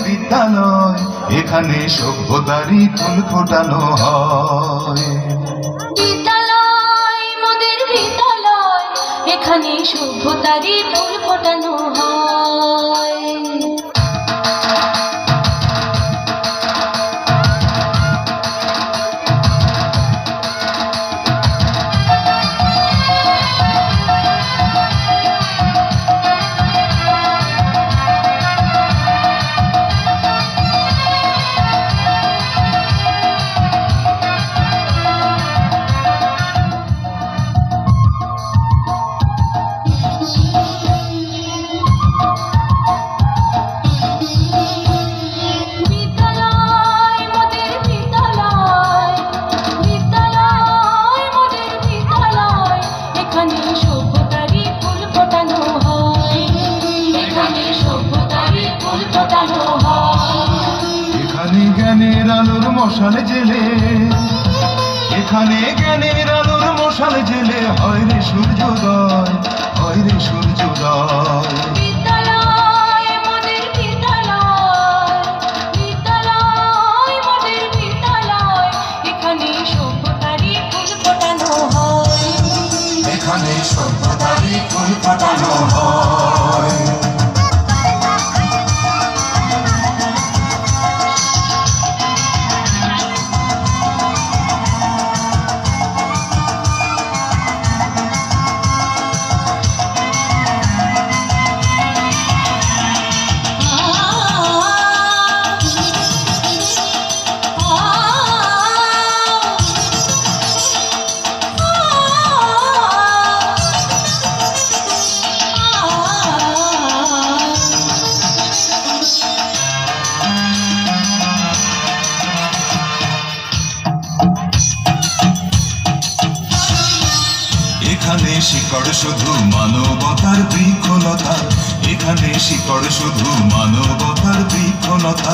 বিদ্যালয়, এখানে সভ্যতারই ফুল ফোটানো হয়। বিদ্যালয় মোদের বিদ্যালয়, এখানে সভ্যতারই ফুল ফোটানো হয়। এখানে জ্ঞানের আলোর মশাল জেলে, এখানে জ্ঞানের আলোর মশাল জেলে হয় রে সূর্যোদয়, হয় রে সূর্যোদয়। বিদ্যালয় মোদের বিদ্যালয়, বিদ্যালয় মোদের বিদ্যালয়, এখানে সভ্যতারই ফুল ফোটানো হয়। এখানে সভ্যতারই ফুল ফোটানো হয়। এখানে শিকড় শুধু মানবতার বৃক্ষলতা, এখানে শিকড় শুধু মানবতার বৃক্ষলতা।